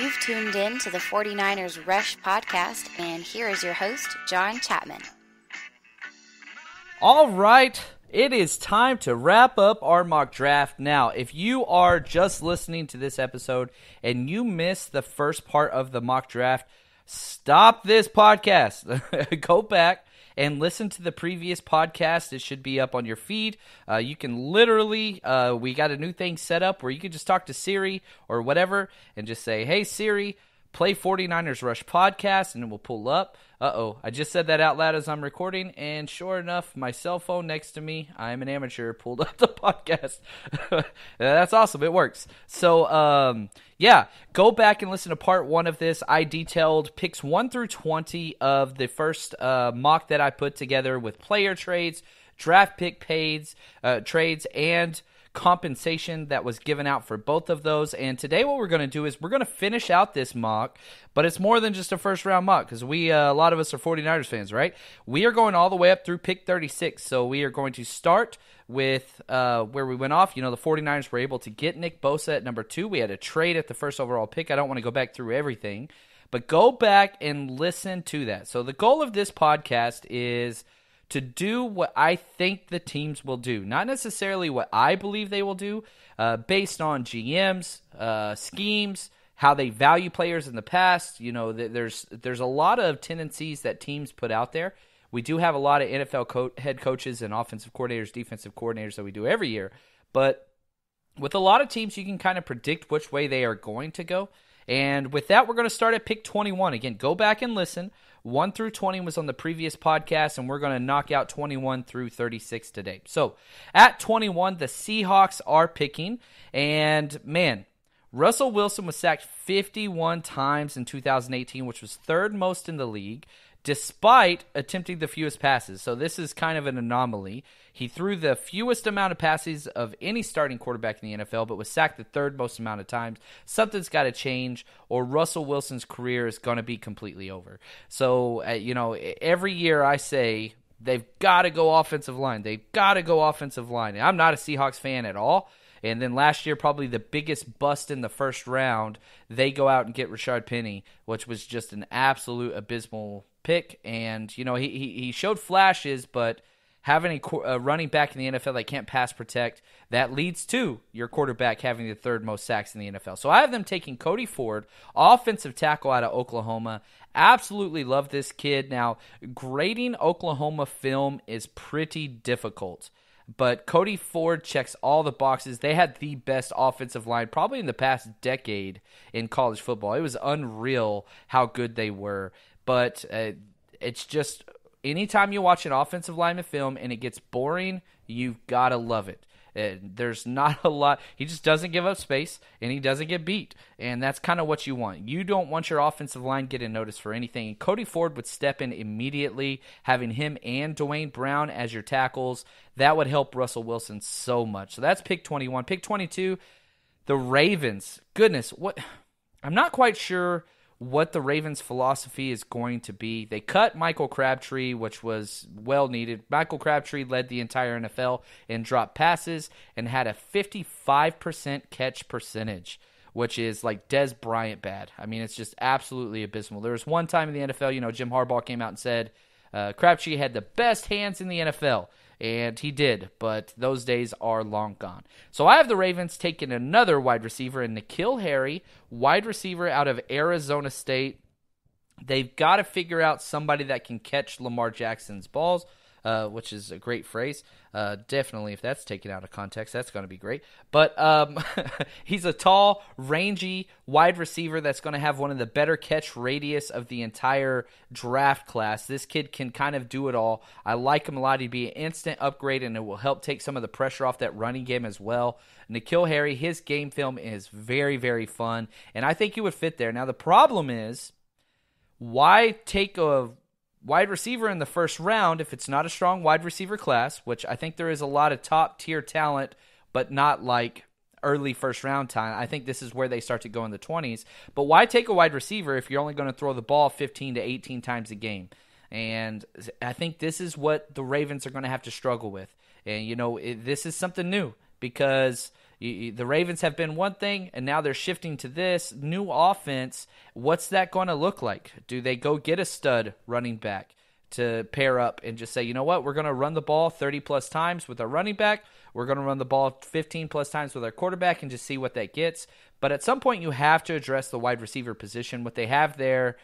You've tuned in to the 49ers Rush podcast, and here is your host, John Chapman. All right, it is time to wrap up our mock draft. Now, if you are just listening to this episode and you missed the first part of the mock draft, stop this podcast. Go back and listen to the previous podcast. It should be up on your feed. You can literally, we got a new thing set up where you can just talk to Siri or whatever and just say, hey, Siri, play 49ers Rush podcast, and it will pull up. I just said that out loud as I'm recording, and sure enough, my cell phone next to me, I'm an amateur, pulled up the podcast. That's awesome. It works. So, go back and listen to part 1 of this. I detailed picks 1 through 20 of the first mock that I put together with player trades, draft pick trades, and compensation that was given out for both of those. And today what we're going to do is we're going to finish out this mock, but it's more than just a first round mock because a lot of us are 49ers fans, right? We are going all the way up through pick 36. So we are going to start with where we went off. You know, the 49ers were able to get Nick Bosa at number 2. We had a trade at the first overall pick. I don't want to go back through everything, but go back and listen to that. So the goal of this podcast is to do what I think the teams will do, not necessarily what I believe they will do, based on GMs, schemes, how they value players in the past. You know, there's a lot of tendencies that teams put out there. We do have a lot of NFL head coaches and offensive coordinators, defensive coordinators that we do every year, but with a lot of teams, you can kind of predict which way they are going to go. And with that, we're going to start at pick 21. Again, go back and listen. 1 through 20 was on the previous podcast, and we're going to knock out 21 through 36 today. So, at 21, the Seahawks are picking, and man, Russell Wilson was sacked 51 times in 2018, which was third most in the league, despite attempting the fewest passes. So this is kind of an anomaly. He threw the fewest amount of passes of any starting quarterback in the NFL, but was sacked the third most amount of times. Something's got to change, or Russell Wilson's career is going to be completely over. So, every year I say they've got to go offensive line. They've got to go offensive line. And I'm not a Seahawks fan at all. And then last year, probably the biggest bust in the first round, they go out and get Rashard Penny, which was just an absolute abysmal pick. And, he showed flashes, but having a running back in the NFL that can't pass protect, that leads to your quarterback having the third most sacks in the NFL. So I have them taking Cody Ford, offensive tackle out of Oklahoma. Absolutely love this kid. Now, grading Oklahoma film is pretty difficult, but Cody Ford checks all the boxes. They had the best offensive line probably in the past decade in college football. It was unreal how good they were. But it's just anytime you watch an offensive lineman film and it gets boring, you've got to love it. There's not a lot. He just doesn't give up space, and he doesn't get beat. And that's kind of what you want. You don't want your offensive line getting noticed for anything. And Cody Ford would step in immediately, having him and Dwayne Brown as your tackles. That would help Russell Wilson so much. So that's pick 21. Pick 22, the Ravens. Goodness, what? I'm not quite sure what the Ravens' philosophy is going to be. They cut Michael Crabtree, which was well needed. Michael Crabtree led the entire NFL in drop passes and had a 55% catch percentage, which is like Dez Bryant bad. I mean, it's just absolutely abysmal. There was one time in the NFL, Jim Harbaugh came out and said Crabtree had the best hands in the NFL. And he did, but those days are long gone. So I have the Ravens taking another wide receiver in N'Keal Harry, wide receiver out of Arizona State. They've got to figure out somebody that can catch Lamar Jackson's balls, which is a great phrase. Definitely, if that's taken out of context, that's going to be great. But he's a tall, rangy wide receiver that's going to have one of the better catch radius of the entire draft class. This kid can kind of do it all. I like him a lot. He'd be an instant upgrade, and it will help take some of the pressure off that running game as well. N'Keal Harry, his game film is very, very fun, and I think he would fit there. Now, the problem is, why take a wide receiver in the first round if it's not a strong wide receiver class, which I think there is a lot of top-tier talent, but not like early first-round time. I think this is where they start to go in the 20s. But why take a wide receiver if you're only going to throw the ball 15 to 18 times a game? And I think this is what the Ravens are going to have to struggle with. And, this is something new because The Ravens have been one thing, and now they're shifting to this new offense. What's that going to look like? Do they go get a stud running back to pair up and just say, you know what, we're going to run the ball 30-plus times with our running back. We're going to run the ball 15-plus times with our quarterback and just see what that gets. But at some point, you have to address the wide receiver position. What they have there,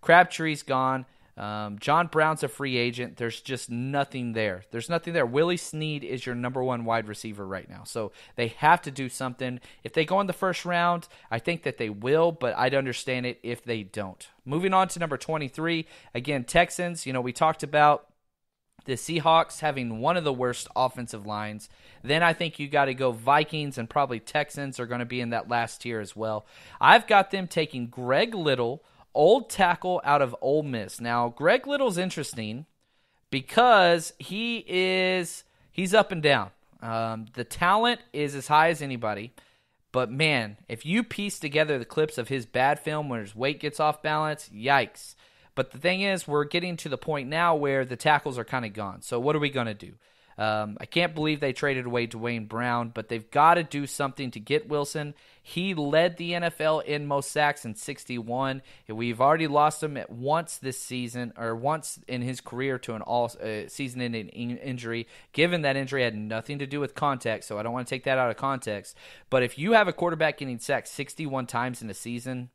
Crabtree's gone. John Brown's a free agent. There's just nothing there. There's nothing there. Willie Snead is your number one wide receiver right now. So they have to do something. If they go in the first round, I think that they will, but I'd understand it if they don't. Moving on to number 23. Again, Texans. We talked about the Seahawks having one of the worst offensive lines. Then I think you got to go Vikings, and probably Texans are going to be in that last tier as well. I've got them taking Greg Little, old tackle out of Ole Miss. Now, Greg Little's interesting because he's up and down. The talent is as high as anybody. But, man, if you piece together the clips of his bad film where his weight gets off balance, yikes. But the thing is, we're getting to the point now where the tackles are kind of gone. So what are we going to do? I can't believe they traded away Dwayne Brown, but they've got to do something to get Wilson. He led the NFL in most sacks in 61. We've already lost him at once this season, or once in his career, to an all-season-ending injury. Given that injury had nothing to do with context, so I don't want to take that out of context. But if you have a quarterback getting sacked 61 times in a season,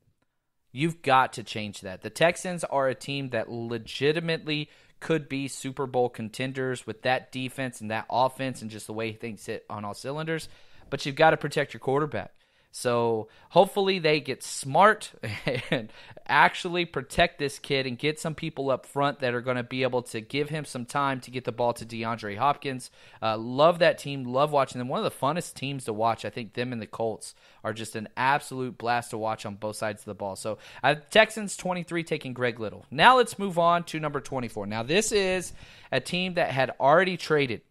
you've got to change that. The Texans are a team that legitimately could be Super Bowl contenders with that defense and that offense and just the way things hit on all cylinders. But you've got to protect your quarterback. So hopefully they get smart and actually protect this kid and get some people up front that are going to be able to give him some time to get the ball to DeAndre Hopkins. Love that team. Love watching them. One of the funnest teams to watch. I think them and the Colts are just an absolute blast to watch on both sides of the ball. So Texans 23 taking Greg Little. Now let's move on to number 24. Now this is a team that had already traded.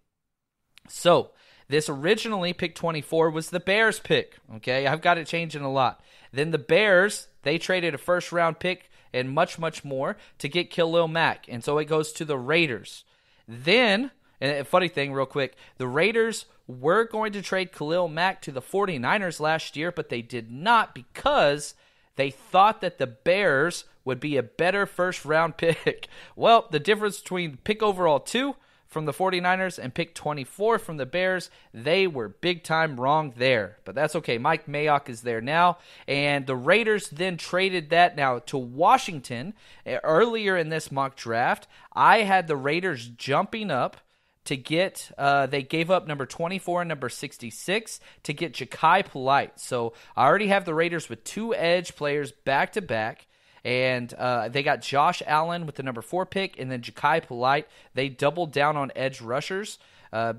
So this originally, pick 24, was the Bears pick. Okay, I've got it changing a lot. Then the Bears, they traded a first-round pick and much, much more to get Khalil Mack. And so it goes to the Raiders. Then, and a funny thing real quick, the Raiders were going to trade Khalil Mack to the 49ers last year, but they did not because they thought that the Bears would be a better first-round pick. Well, the difference between pick overall 2 from the 49ers and pick 24 from the Bears, they were big time wrong there. But that's okay. Mike Mayock is there now. And the Raiders then traded that now to Washington. Earlier in this mock draft, I had the Raiders jumping up to get, they gave up number 24 and number 66 to get Ja'Kai Polite. So I already have the Raiders with 2 edge players back to back. And they got Josh Allen with the number 4 pick, and then Ja'Kai Polite. They doubled down on edge rushers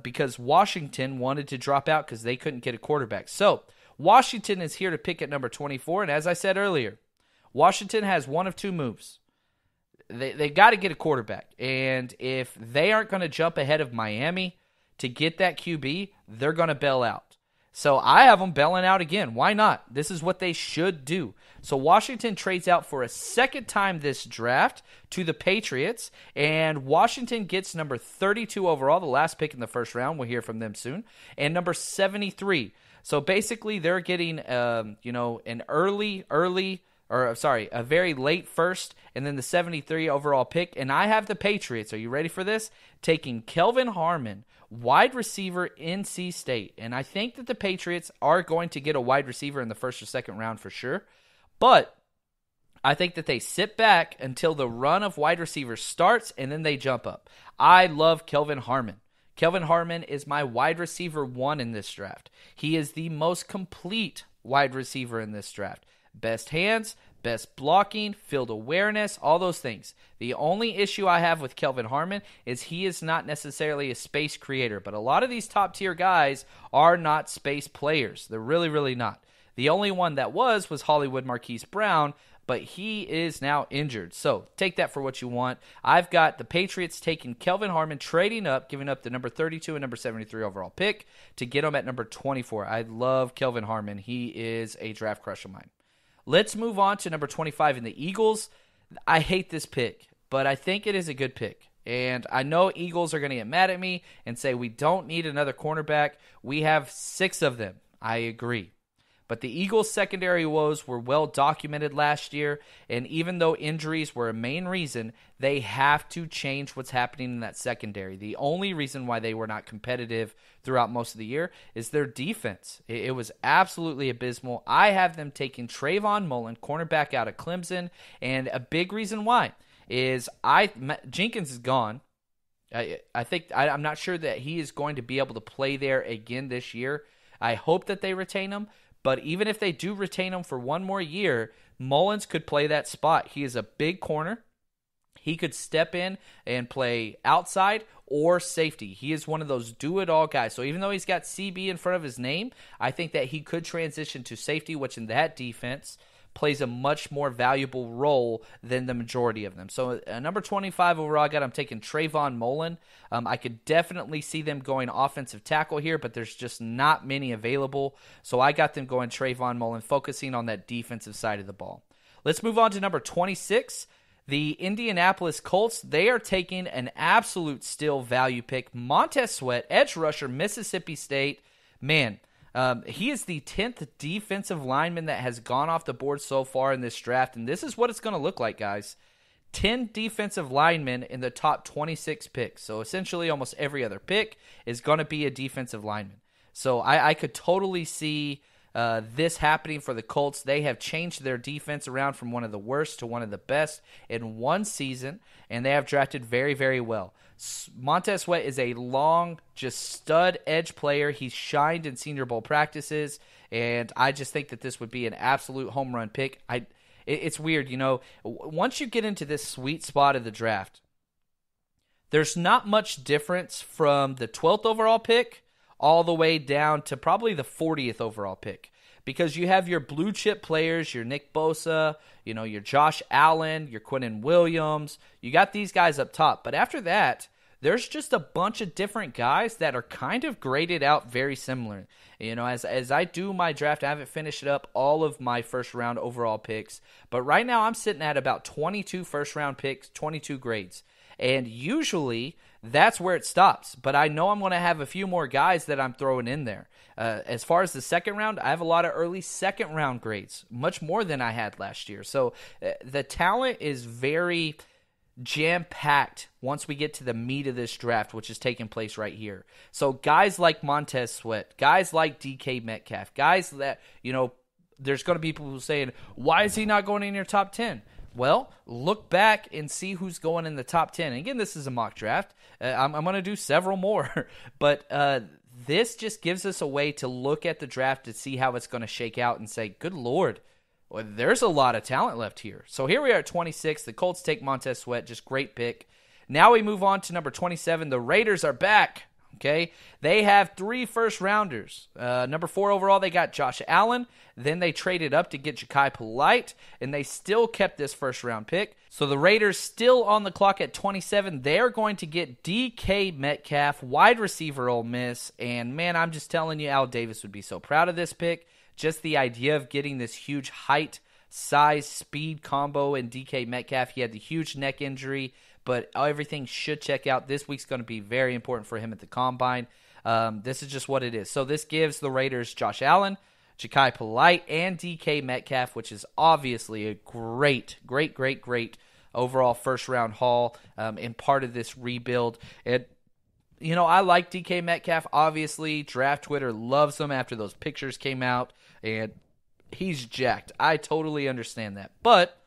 because Washington wanted to drop out because they couldn't get a quarterback. So Washington is here to pick at number 24, and as I said earlier, Washington has one of 2 moves. They got to get a quarterback, and if they aren't going to jump ahead of Miami to get that QB, they're going to bail out. So I have them bailing out again. Why not? This is what they should do. So Washington trades out for a second time this draft to the Patriots, and Washington gets number 32 overall, the last pick in the first round. We'll hear from them soon, and number 73. So basically, they're getting a very late first, and then the 73 overall pick. And I have the Patriots. Are you ready for this? Taking Kelvin Harmon, wide receiver, NC State. And I think that the Patriots are going to get a wide receiver in the first or second round for sure. But I think that they sit back until the run of wide receivers starts, and then they jump up. I love Kelvin Harmon. Kelvin Harmon is my wide receiver 1 in this draft. He is the most complete wide receiver in this draft. Best hands, best blocking, field awareness, all those things. The only issue I have with Kelvin Harmon is he is not necessarily a space creator, but a lot of these top-tier guys are not space players. They're really, really not. The only one that was Hollywood Marquise Brown, but he is now injured. So take that for what you want. I've got the Patriots taking Kelvin Harmon, trading up, giving up the number 32 and number 73 overall pick to get him at number 24. I love Kelvin Harmon. He is a draft crush of mine. Let's move on to number 25 in the Eagles. I hate this pick, but I think it is a good pick. And I know Eagles are going to get mad at me and say we don't need another cornerback. We have 6 of them. I agree. But the Eagles' secondary woes were well documented last year, and even though injuries were a main reason, they have to change what's happening in that secondary. The only reason why they were not competitive throughout most of the year is their defense. It was absolutely abysmal. I have them taking Trayvon Mullen, cornerback out of Clemson, and a big reason why is Jenkins is gone. I'm not sure that he is going to be able to play there again this year. I hope that they retain him. But even if they do retain him for one more year, Mullins could play that spot. He is a big corner. He could step in and play outside or safety. He is one of those do-it-all guys. So even though he's got CB in front of his name, I think that he could transition to safety, which in that defense plays a much more valuable role than the majority of them. So number 25 overall, I'm taking Trayvon Mullen. I could definitely see them going offensive tackle here, but there's just not many available. So I got them going Trayvon Mullen, focusing on that defensive side of the ball. Let's move on to number 26. The Indianapolis Colts, they are taking an absolute steal value pick. Montez Sweat, edge rusher, Mississippi State. Man, he is the 10th defensive lineman that has gone off the board so far in this draft, and this is what it's going to look like, guys. 10 defensive linemen in the top 26 picks. So essentially almost every other pick is going to be a defensive lineman. So I could totally see this happening for the Colts. They have changed their defense around from one of the worst to one of the best in one season, and they have drafted very, very well. Montez Sweat is a long, just stud edge player. He's shined in Senior Bowl practices, and I just think that this would be an absolute home run pick. It's weird, once you get into this sweet spot of the draft, there's not much difference from the 12th overall pick all the way down to probably the 40th overall pick. Because you have your blue chip players, your Nick Bosa, your Josh Allen, your Quinnen Williams. You got these guys up top. But after that, there's just a bunch of different guys that are kind of graded out very similar. As I do my draft, I haven't finished up all of my first round overall picks. But right now I'm sitting at about 22 first round picks, 22 grades. And usually that's where it stops. But I know I'm going to have a few more guys that I'm throwing in there. As far as the second round, I have a lot of early second round grades, much more than I had last year. So the talent is very jam-packed once we get to the meat of this draft, which is taking place right here. So guys like Montez Sweat, guys like DK Metcalf, guys that, there's going to be people saying, why is he not going in your top 10? Well, look back and see who's going in the top 10. And again, this is a mock draft. I'm going to do several more. But this just gives us a way to look at the draft to see how it's going to shake out and say, good Lord, well, there's a lot of talent left here. So here we are at 26. The Colts take Montez Sweat. Just great pick. Now we move on to number 27. The Raiders are back. Okay, they have 3 first-rounders. Number 4 overall, they got Josh Allen. Then they traded up to get Ja'Kai Polite, and they still kept this first-round pick. So the Raiders still on the clock at 27. They're going to get DK Metcalf, wide receiver Ole Miss. And, man, I'm just telling you, Al Davis would be so proud of this pick. Just the idea of getting this huge height, size, speed combo in DK Metcalf. He had the huge neck injury, but everything should check out. This week's going to be very important for him at the Combine. This is just what it is. So this gives the Raiders Josh Allen, Ja'Kai Polite, and DK Metcalf, which is obviously a great overall first-round haul and part of this rebuild. And, I like DK Metcalf. Obviously, Draft Twitter loves him after those pictures came out, and he's jacked. I totally understand that. But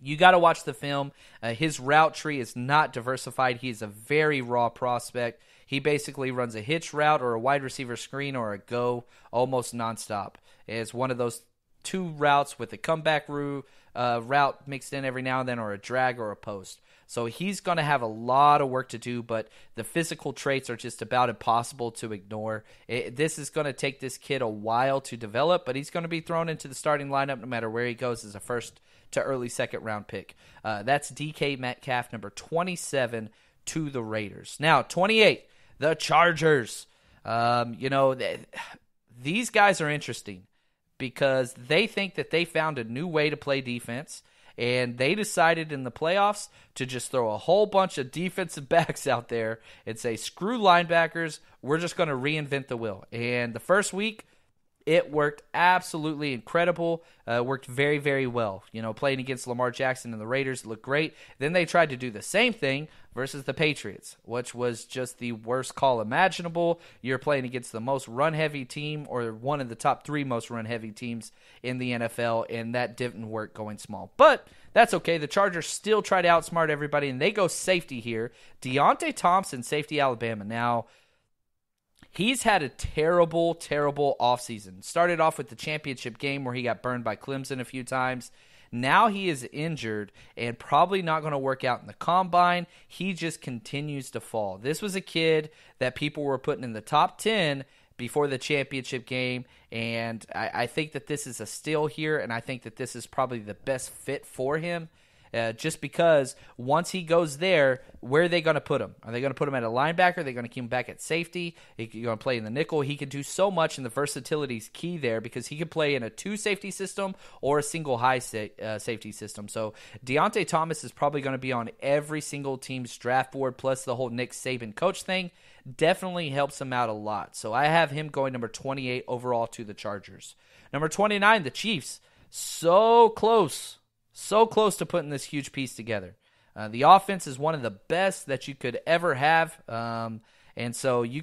you got to watch the film. His route tree is not diversified. He's a very raw prospect. He basically runs a hitch route or a wide receiver screen or a go almost nonstop. It's one of those 2 routes with a comeback route mixed in every now and then, or a drag or a post. So he's going to have a lot of work to do, but the physical traits are just about impossible to ignore. This is going to take this kid a while to develop, but he's going to be thrown into the starting lineup no matter where he goes as a first to early second round pick. That's DK Metcalf, number 27 to the Raiders. Now, 28, the Chargers. These guys are interesting because they think that they found a new way to play defense, and they decided in the playoffs to just throw a whole bunch of defensive backs out there and say, screw linebackers, we're just going to reinvent the wheel. And the first week, it worked absolutely incredible. Worked very, very well. Playing against Lamar Jackson and the Raiders, it looked great. Then they tried to do the same thing versus the Patriots, which was just the worst call imaginable. You're playing against the most run-heavy team, or one of the top 3 most run-heavy teams in the NFL, and that didn't work going small. But that's okay. The Chargers still try to outsmart everybody, and they go safety here. Deontay Thompson, safety Alabama. Now, he's had a terrible, terrible offseason. Started off with the championship game where he got burned by Clemson a few times. Now he is injured and probably not going to work out in the combine. He just continues to fall. This was a kid that people were putting in the top 10 before the championship game, and I think that this is a steal here, and I think that this is probably the best fit for him. Just because once he goes there, where are they going to put him? Are they going to put him at a linebacker? Are they going to keep him back at safety? He's going to play in the nickel. He can do so much, and the versatility is key there because he can play in a 2-safety system or a single high safety system. So Deontay Thomas is probably going to be on every single team's draft board, plus the whole Nick Saban coach thing definitely helps him out a lot. So I have him going number 28 overall to the Chargers. Number 29, the Chiefs. So close to putting this huge piece together. The offense is one of the best that you could ever have, and so you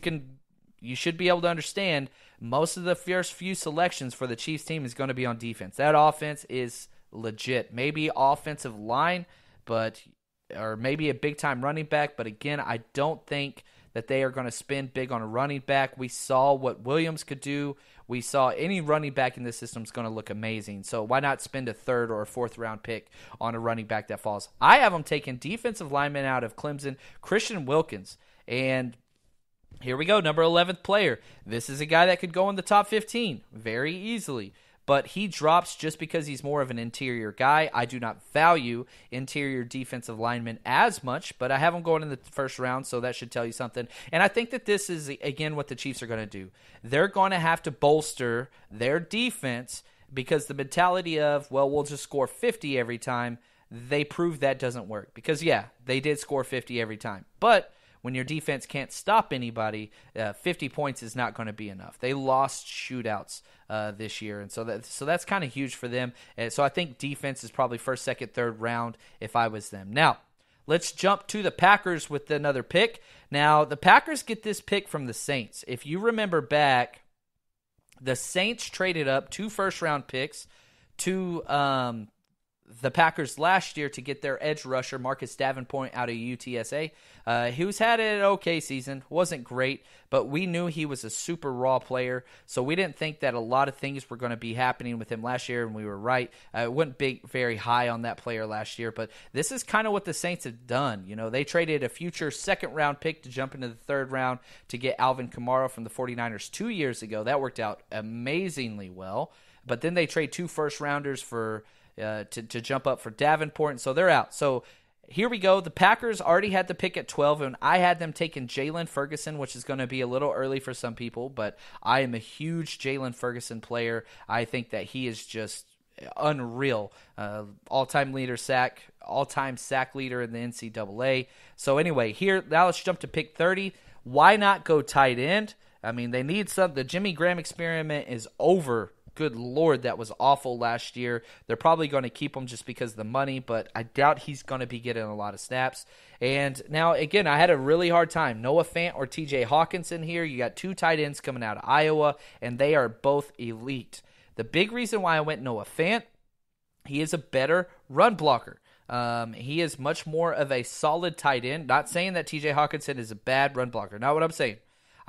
should be able to understand most of the first few selections for the Chiefs team is going to be on defense. That offense is legit. Maybe offensive line, or maybe a big-time running back, but again, I don't think that they are going to spend big on a running back. We saw what Williams could do. We saw any running back in this system is going to look amazing. So why not spend a 3rd or a 4th round pick on a running back that falls? I have them taking defensive lineman out of Clemson, Christian Wilkins. And here we go, number 11th player. This is a guy that could go in the top 15 very easily. But he drops just because he's more of an interior guy. I do not value interior defensive linemen as much, but I have him going in the first round, so that should tell you something. And I think that this is, again, what the Chiefs are going to do. They're going to have to bolster their defense because the mentality of, well, we'll just score 50 every time, they prove that doesn't work. Because, yeah, they did score 50 every time. But when your defense can't stop anybody, 50 points is not going to be enough. They lost shootouts this year, and so that's kind of huge for them. And so I think defense is probably 1st, 2nd, 3rd round if I was them. Now, let's jump to the Packers with another pick. Now, the Packers get this pick from the Saints. If you remember back, the Saints traded up 2 first-round picks to the Packers last year to get their edge rusher, Marcus Davenport, out of UTSA. Who's had an okay season. Wasn't great, but we knew he was a super raw player, so we didn't think that a lot of things were going to be happening with him last year, and we were right. It went very high on that player last year, but this is kind of what the Saints have done. They traded a future 2nd-round pick to jump into the 3rd round to get Alvin Kamara from the 49ers 2 years ago. That worked out amazingly well, but then they trade 2 first-rounders for to jump up for Davenport, and so they're out. So here we go. The Packers already had the pick at 12, and I had them taking Jalen Ferguson, which is going to be a little early for some people, but I am a huge Jalen Ferguson player. I think that he is just unreal. All-time sack leader in the NCAA. So anyway, now let's jump to pick 30. Why not go tight end? I mean, they need some. The Jimmy Graham experiment is over. Good Lord, that was awful last year. They're probably going to keep him just because of the money, but I doubt he's going to be getting a lot of snaps. And now, again, I had a really hard time. Noah Fant or TJ Hawkinson here. You got 2 tight ends coming out of Iowa, and they are both elite. The big reason why I went Noah Fant, he is a better run blocker. He is much more of a solid tight end. Not saying that TJ Hawkinson is a bad run blocker. Not what I'm saying.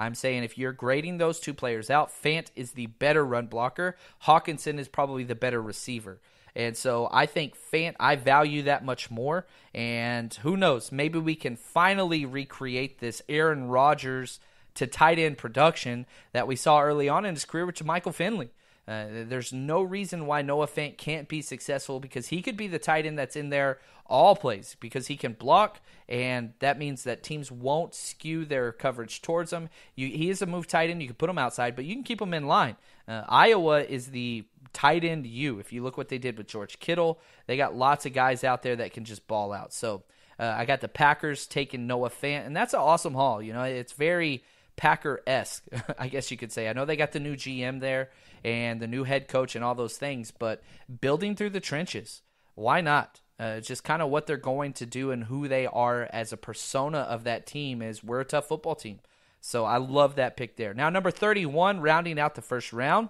I'm saying if you're grading those 2 players out, Fant is the better run blocker. Hawkinson is probably the better receiver. And so I think Fant, I value that much more. And who knows, maybe we can finally recreate this Aaron Rodgers to tight end production that we saw early on in his career with Michael Finley. There's no reason why Noah Fant can't be successful, because he could be the tight end that's in there all plays, because he can block, and that means that teams won't skew their coverage towards him. He is a move tight end. You can put him outside, but you can keep him in line. Iowa is the tight end if you look what they did with George Kittle. They got lots of guys out there that can just ball out. So I got the Packers taking Noah Fant, and that's an awesome haul. It's very Packer-esque, I guess you could say. I know they got the new GM there and the new head coach and all those things, but building through the trenches, why not? It's just kind of what they're going to do, and who they are as a persona of that team is, we're a tough football team. So I love that pick there. Now, number 31, rounding out the first round,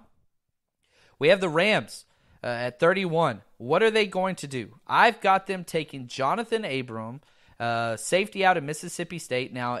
we have the Rams at 31. What are they going to do? I've got them taking Jonathan Abram, safety out of Mississippi State. Now,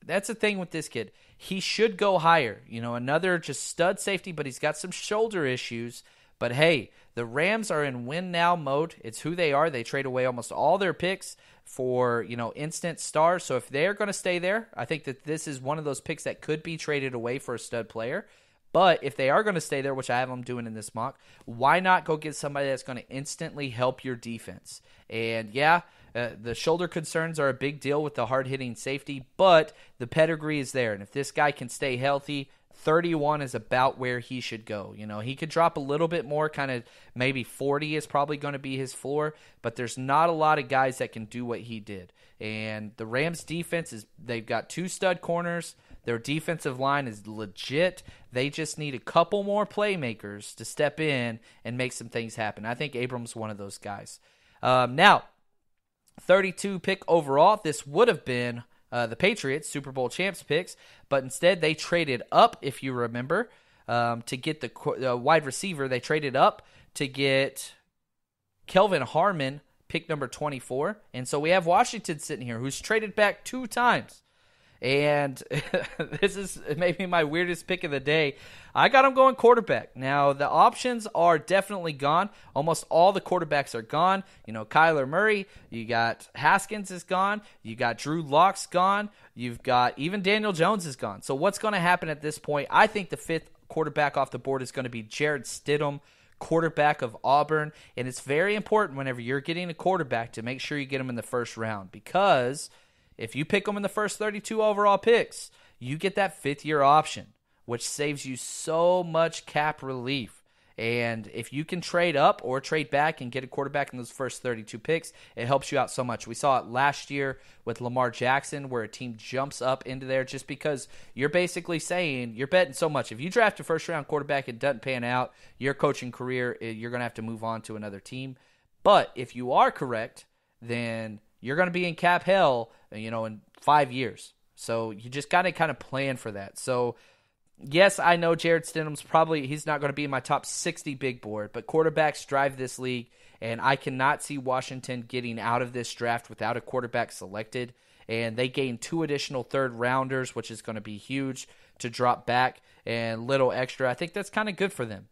that's the thing with this kid. He should go higher. Another just stud safety, but he's got some shoulder issues. But hey, the Rams are in win-now mode. It's who they are. They trade away almost all their picks for, instant stars. So if they're going to stay there, I think that this is one of those picks that could be traded away for a stud player. But if they are going to stay there, which I have them doing in this mock, why not go get somebody that's going to instantly help your defense? And yeah, the shoulder concerns are a big deal with the hard-hitting safety, but the pedigree is there. And if this guy can stay healthy, 31 is about where he should go. He could drop a little bit more, kind of maybe 40 is probably going to be his floor, but there's not a lot of guys that can do what he did. And the Rams defense they've got 2 stud corners. Their defensive line is legit. They just need a couple more playmakers to step in and make some things happen. I think Abram's one of those guys. Now, 32 pick overall. This would have been the Patriots, Super Bowl champs picks, but instead they traded up, if you remember, to get the wide receiver. They traded up to get Kelvin Harmon, pick number 24. And so we have Washington sitting here, who's traded back 2 times. And this is maybe my weirdest pick of the day. I got him going quarterback. Now, the options are definitely gone. Almost all the quarterbacks are gone. Kyler Murray, you got Haskins is gone. You got Drew Lock's gone. You've got even Daniel Jones is gone. So what's going to happen at this point? I think the 5th quarterback off the board is going to be Jarrett Stidham, quarterback of Auburn. And it's very important whenever you're getting a quarterback to make sure you get him in the first round, because if you pick them in the first 32 overall picks, you get that 5th-year option, which saves you so much cap relief. And if you can trade up or trade back and get a quarterback in those first 32 picks, it helps you out so much. We saw it last year with Lamar Jackson, where a team jumps up into there just because you're basically saying you're betting so much. If you draft a first-round quarterback and it doesn't pan out, your coaching career, you're going to have to move on to another team. But if you are correct, then you're going to be in cap hell, in 5 years. So you just got to kind of plan for that. So, yes, I know Jarrett Stidham's he's not going to be in my top 60 big board, but quarterbacks drive this league, and I cannot see Washington getting out of this draft without a quarterback selected. And they gained 2 additional third-rounders, which is going to be huge to drop back, and little extra. I think that's kind of good for them.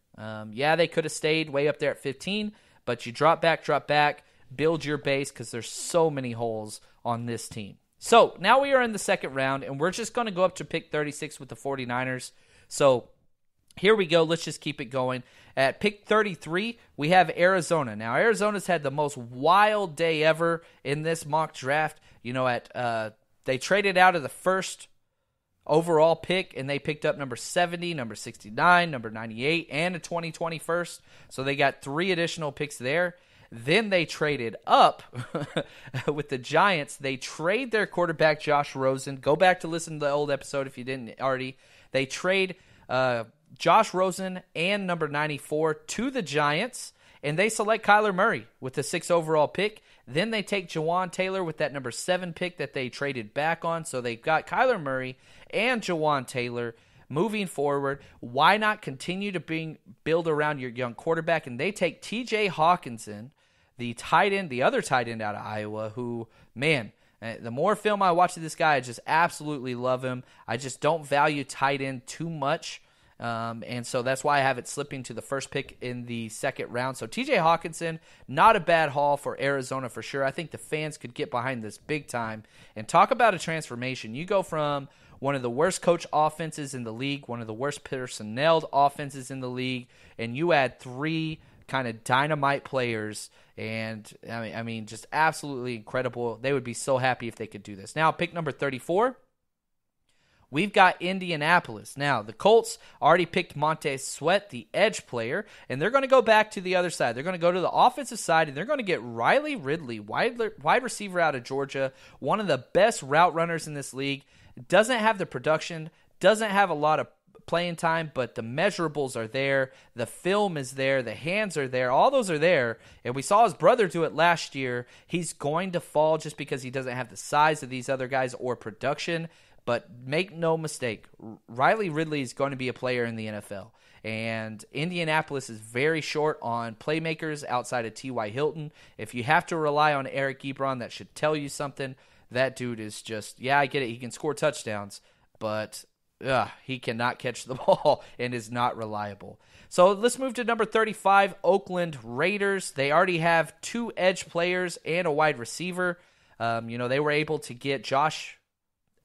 Yeah, they could have stayed way up there at 15, but you drop back, build your base, because there's so many holes on this team. So now we are in the second round, and we're just going to go up to pick 36 with the 49ers. So here we go. Let's just keep it going. At pick 33, we have Arizona. Now, Arizona's had the most wild day ever in this mock draft. They traded out of the first overall pick, and they picked up number 70, number 69, number 98, and a 2020 first. So they got 3 additional picks there. Then they traded up with the Giants. They trade their quarterback, Josh Rosen. Go back to listen to the old episode if you didn't already. They trade Josh Rosen and number 94 to the Giants, and they select Kyler Murray with the 6th overall pick. Then they take Jawan Taylor with that number 7 pick that they traded back on. So they've got Kyler Murray and Jawan Taylor. Moving forward, why not continue to build around your young quarterback? And they take T.J. Hawkinson, the other tight end out of Iowa, who, man, the more film I watch of this guy, I just absolutely love him. I just don't value tight end too much. And so that's why I have it slipping to the first pick in the second round. So T.J. Hawkinson, not a bad haul for Arizona for sure. I think the fans could get behind this big time. And talk about a transformation. You go from one of the worst coach offenses in the league, one of the worst personnel offenses in the league, and you add 3 kind of dynamite players, and I mean, just absolutely incredible. They would be so happy if they could do this. Now, pick number 34. We've got Indianapolis. Now, the Colts already picked Montez Sweat, the edge player, and they're going to go back to the other side. They're going to go to the offensive side, and they're going to get Riley Ridley, wide receiver out of Georgia, one of the best route runners in this league. Doesn't have the production, doesn't have a lot of playing time, but the measurables are there. The film is there. The hands are there. All those are there, and we saw his brother do it last year. He's going to fall just because he doesn't have the size of these other guys or production. But make no mistake, Riley Ridley is going to be a player in the NFL. And Indianapolis is very short on playmakers outside of T.Y. Hilton. If you have to rely on Eric Ebron, that should tell you something. That dude is just, I get it. He can score touchdowns, but he cannot catch the ball and is not reliable. So let's move to number 35, Oakland Raiders. They already have 2 edge players and a wide receiver. They were able to get Josh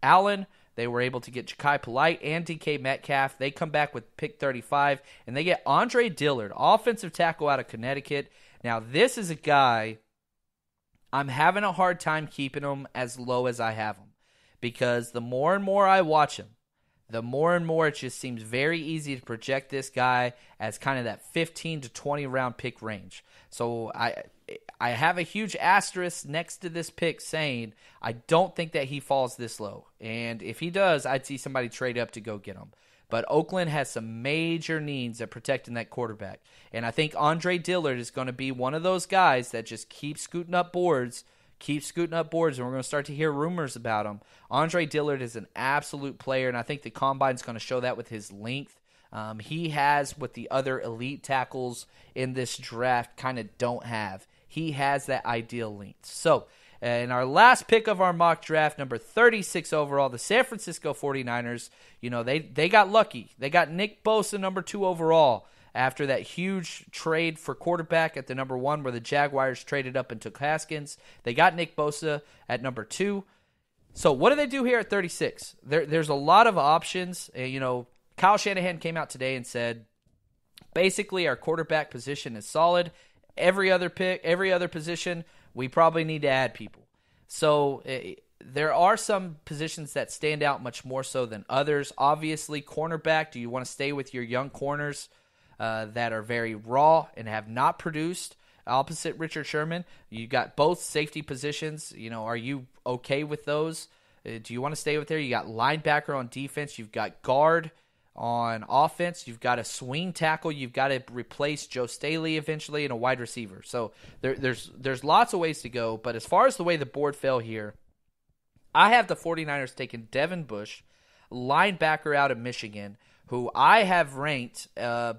Allen, they were able to get Ja'Kai Polite and DK Metcalf. They come back with pick 35, and they get Andre Dillard, offensive tackle out of Connecticut. Now, this is a guy I'm having a hard time keeping him as low as I have him, because the more and more I watch him, the more and more it just seems very easy to project this guy as kind of that 15 to 20 round pick range. So I have a huge asterisk next to this pick saying I don't think that he falls this low. And if he does, I'd see somebody trade up to go get him. But Oakland has some major needs at protecting that quarterback. And I think Andre Dillard is going to be one of those guys that just keeps scooting up boards, and we're going to start to hear rumors about him. Andre Dillard is an absolute player, and I think the Combine's going to show that with his length. He has what the other elite tackles in this draft kind of don't have. He has that ideal length. So, in our last pick of our mock draft, number 36 overall, the San Francisco 49ers, they got lucky. They got Nick Bosa, number 2 overall, after that huge trade for quarterback at the number 1 where the Jaguars traded up and took Haskins. They got Nick Bosa at number 2. So what do they do here at 36? There's a lot of options. Kyle Shanahan came out today and said, basically our quarterback position is solid. Every other position, we probably need to add people. So there are some positions that stand out much more so than others. Obviously, cornerback, do you want to stay with your young corners that are very raw and have not produced? Opposite Richard Sherman, you got both safety positions. Are you okay with those? Do you want to stay with there? You got linebacker on defense. You've got guard on offense. You've got a swing tackle. You've got to replace Joe Staley eventually, and a wide receiver. So there's lots of ways to go. But as far as the way the board fell here, I have the 49ers taking Devin Bush, linebacker out of Michigan, who I have ranked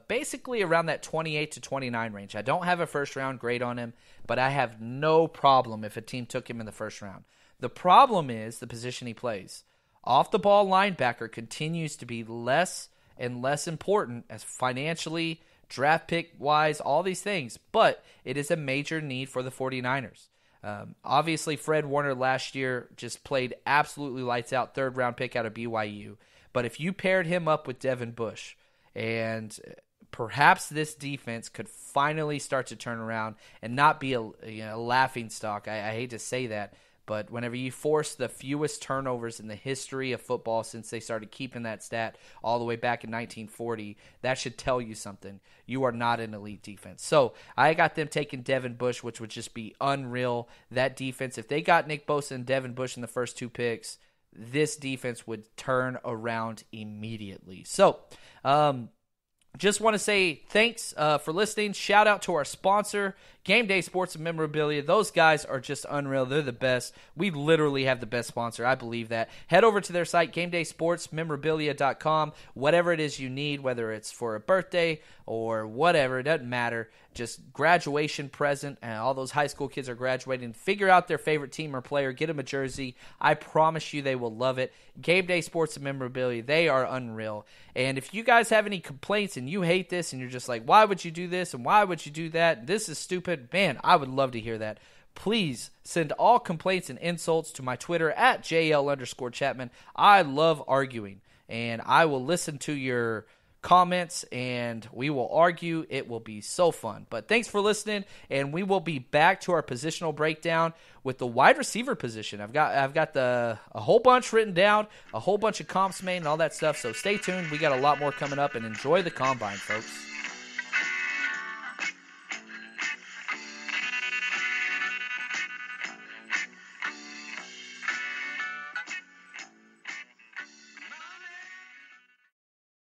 basically around that 28 to 29 range. I don't have a first-round grade on him, but I have no problem if a team took him in the first round. The problem is the position he plays. Off-the-ball linebacker continues to be less and less important as financially, draft pick-wise, all these things, but it is a major need for the 49ers. Obviously, Fred Warner last year just played absolutely lights out, 3rd-round pick out of BYU. But if you paired him up with Devin Bush, and perhaps this defense could finally start to turn around and not be a laughing stock. I hate to say that, but whenever you force the fewest turnovers in the history of football since they started keeping that stat all the way back in 1940, that should tell you something. You are not an elite defense. So I got them taking Devin Bush, which would just be unreal. That defense, if they got Nick Bosa and Devin Bush in the first 2 picks, this defense would turn around immediately. So, just want to say thanks for listening. Shout out to our sponsor, Game Day Sports and Memorabilia. Those guys are just unreal. They're the best. We literally have the best sponsor. I believe that. Head over to their site, GameDaySportsMemorabilia.com. Whatever it is you need, whether it's for a birthday or whatever, it doesn't matter. Just graduation present, and all those high school kids are graduating. Figure out their favorite team or player. Get them a jersey. I promise you they will love it. Game Day Sports and Memorabilia, they are unreal. And if you guys have any complaints and you hate this and you're just like, why would you do this and why would you do that? This is stupid. Man, I would love to hear that. please send all complaints and insults to my Twitter at JL_Chapman. I love arguing, and I will listen to your comments, and we will argue. It will be so fun. But thanks for listening, and we will be back to our positional breakdown with the wide receiver position. I've got a whole bunch written down, a whole bunch of comps made, and all that stuff. So stay tuned. We got a lot more coming up, and enjoy the combine, folks.